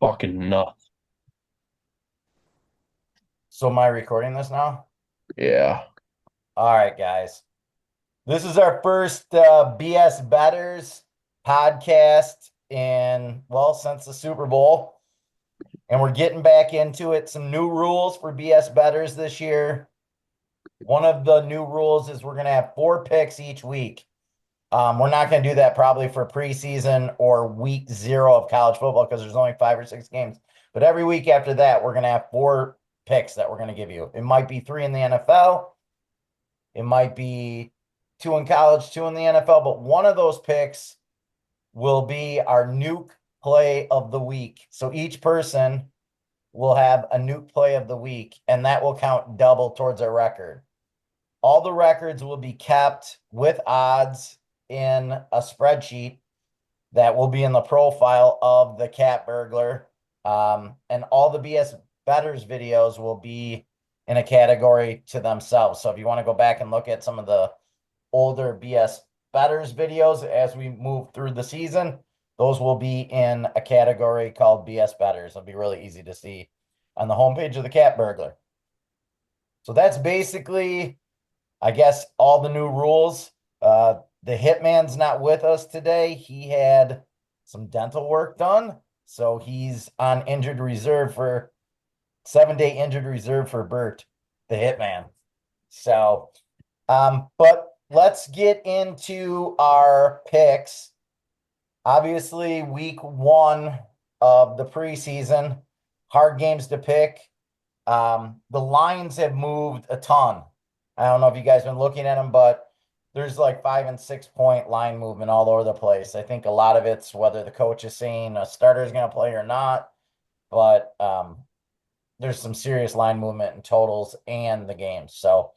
Fucking nuts. So am I recording this now? Yeah. All right, guys. This is our first BS Bettors podcast since the Super Bowl. And we're getting back into it. Some new rules for BS Bettors this year. One of the new rules is we're going to have 4 picks each week. We're not going to do that probably for preseason or week 0 of college football because there's only 5 or 6 games. But every week after that, we're going to have 4 picks that we're going to give you. It might be 3 in the NFL. It might be 2 in college, 2 in the NFL, but one of those picks will be our nuke play of the week. So each person will have a nuke play of the week, and that will count double towards our record. All the records will be kept with odds in a spreadsheet that will be in the profile of the cat burglar. And all the BS Bettors videos will be in a category to themselves. So if you want to go back and look at some of the older BS Bettors videos as we move through the season, those will be in a category called BS Bettors. It'll be really easy to see on the homepage of the cat burglar. So that's basically, I guess, all the new rules. The Hitman's not with us today. He had some dental work done, so he's on injured reserve for 7-day injured reserve for Bert, the Hitman. So, but let's get into our picks. Obviously, week 1 of the preseason, hard games to pick. The lines have moved a ton. I don't know if you guys been looking at them, but there's like 5 and 6 point line movement all over the place. I think a lot of it's whether the coach is saying a starter is going to play or not, but there's some serious line movement in totals and the games. So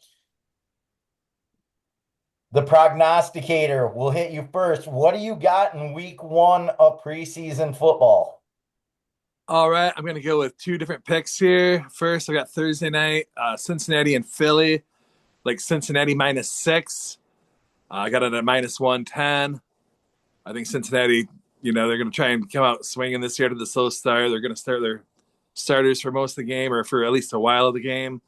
the prognosticator will hit you first. What do you got in week 1 of preseason football? All right, I'm gonna go with two different picks here. First, I got Thursday night, Cincinnati and Philly, like Cincinnati -6. I got it at -110. I think Cincinnati, they're gonna try and come out swinging this year to the slow start. They're gonna start their starters for most of the game or for at least a while of the game.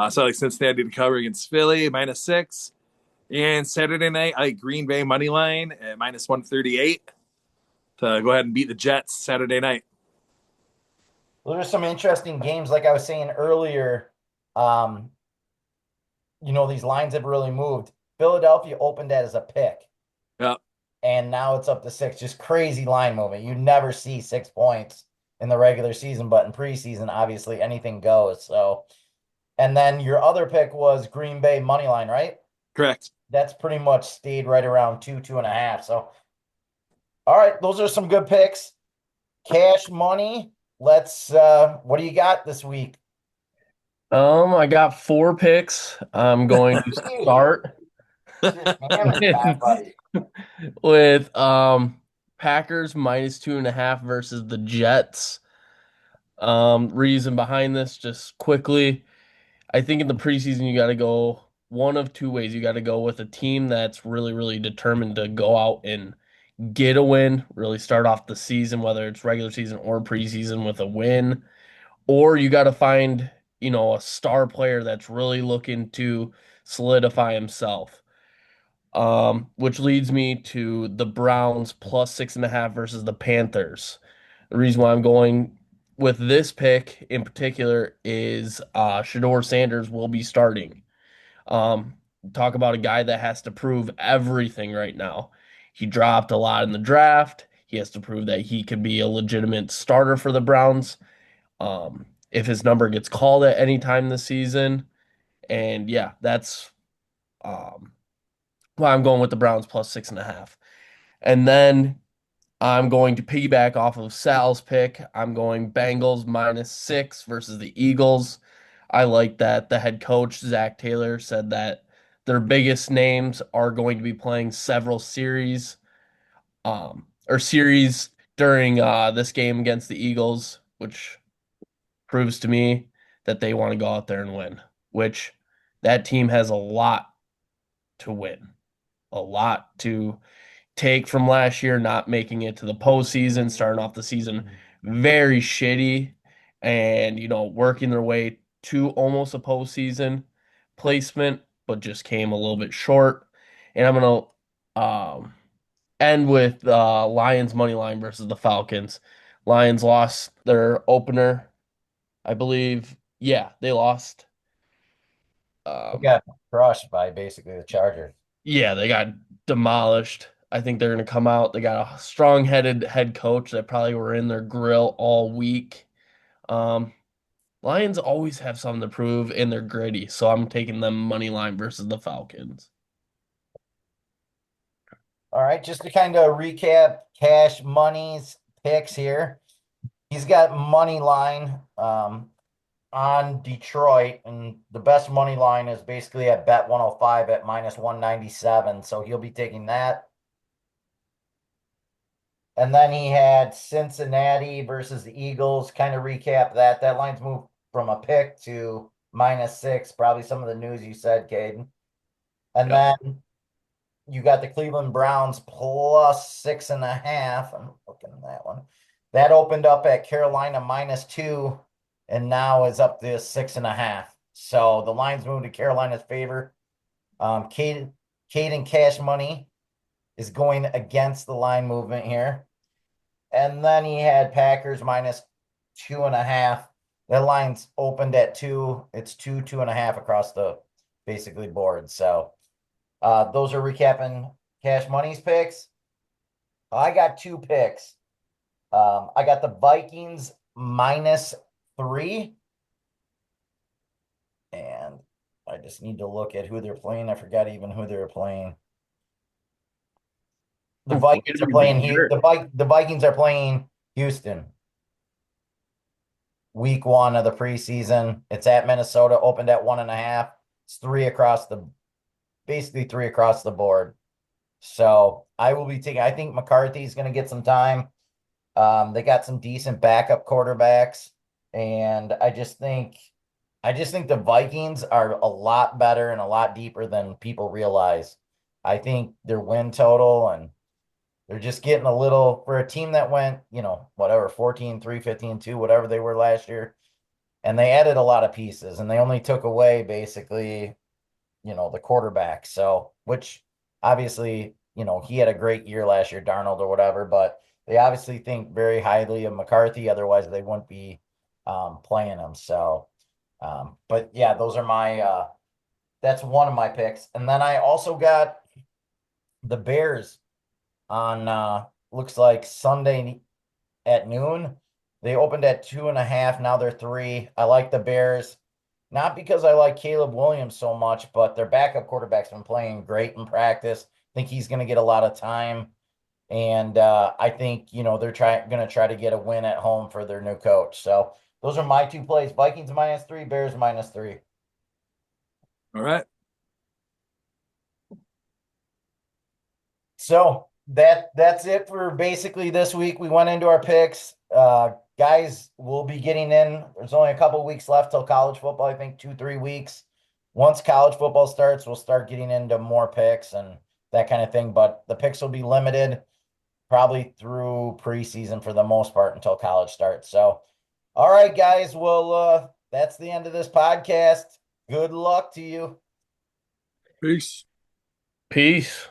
So I like Cincinnati to cover against Philly -6. And Saturday night, I like Green Bay money line at -138 to go ahead and beat the Jets Saturday night. Those are some interesting games. Like I was saying earlier, um, these lines have really moved. Philadelphia opened that as a pick, Yeah. and now it's up to 6. Just crazy line movement. You never see 6 points in the regular season, but in preseason, obviously anything goes. So, and then your other pick was Green Bay money line, right? Correct. That's pretty much stayed right around 2, 2.5. So, all right, those are some good picks. Cash money. What do you got this week? I got 4 picks. I'm going to Jeez, start just hammered that, with, buddy. with Packers -2.5 versus the Jets. Reason behind this, just quickly, I think in the preseason you got to go one of two ways. You got to go with a team that's really, really determined to go out and get a win, really start off the season, whether it's regular season or preseason, with a win. Or you got to find, a star player that's really looking to solidify himself. Which leads me to the Browns +6.5 versus the Panthers. The reason why I'm going with this pick in particular is Shador Sanders will be starting. Um, Talk about a guy that has to prove everything right now. He dropped a lot in the draft. He has to prove that he could be a legitimate starter for the Browns. If his number gets called at any time this season. And yeah, that's um, why I'm going with the Browns +6.5. And then I'm going to piggyback off of Sal's pick. I'm going Bengals -6 versus the Eagles. I like that the head coach, Zach Taylor, said that their biggest names are going to be playing several series during this game against the Eagles, which proves to me that they want to go out there and win, which that team has a lot to win, a lot to take from last year, not making it to the postseason, starting off the season very shitty and, working their way to almost a postseason placement, but just came a little bit short. And I'm going to end with Lions money line versus the Falcons. Lions lost their opener, I believe. Yeah, they lost. They Um, got crushed by basically the Chargers. yeah, they got demolished. I think they're going to come out. They got a strong-headed head coach that probably were in their grill all week. Um, Lions always have something to prove and they're gritty, so I'm taking them money line versus the Falcons. All right, just to kind of recap Cash Money's picks here. He's got money line on Detroit, and the best money line is basically at Bet 105 at -197. So he'll be taking that. And then he had Cincinnati versus the Eagles. Kind of recap that. That line's moved from a pick to -6. Probably some of the news you said, Caden. And Yep. then you got the Cleveland Browns +6.5. I'm looking at that one. That opened up at Carolina -2 and now is up to 6.5. So the line's moved to Carolina's favor. Caden Cash Money is going against the line movement here. And then he had Packers -2.5. That line's opened at 2. It's 2.5 across the basically board. So those are recapping Cash Money's picks. I got 2 picks. I got the Vikings -3. And I just need to look at who they're playing. I forgot even who they were playing. The Vikings are playing the Vikings are playing Houston. Week 1 of the preseason. It's at Minnesota, opened at 1.5. It's basically 3 across the board. So I will be taking, I think McCarthy's going to get some time. They got some decent backup quarterbacks, and I just think the Vikings are a lot better and a lot deeper than people realize. I think their win total, and they're just getting a little for a team that went, whatever, 14-3, 15-2, whatever they were last year. And they added a lot of pieces, and they only took away basically, the quarterback. So, which obviously, he had a great year last year, Darnold or whatever, but they obviously think very highly of McCarthy. Otherwise, they wouldn't be playing him. So, but yeah, that's one of my picks. And then I also got the Bears on looks like Sunday at noon. They opened at 2.5. Now they're 3. I like the Bears, not because I like Caleb Williams so much, but their backup quarterback's been playing great in practice. I think he's going to get a lot of time. And I think, they're going to try to get a win at home for their new coach. So those are my 2 plays. Vikings -3, Bears -3. All right. So that's it for basically this week. We went into our picks. Guys, we'll be getting in. There's only a couple weeks left till college football. I think 2-3 weeks. Once college football starts, we'll start getting into more picks and that kind of thing. But the picks will be limited probably through preseason for the most part until college starts. So, all right, guys. Well, that's the end of this podcast. Good luck to you. Peace. Peace.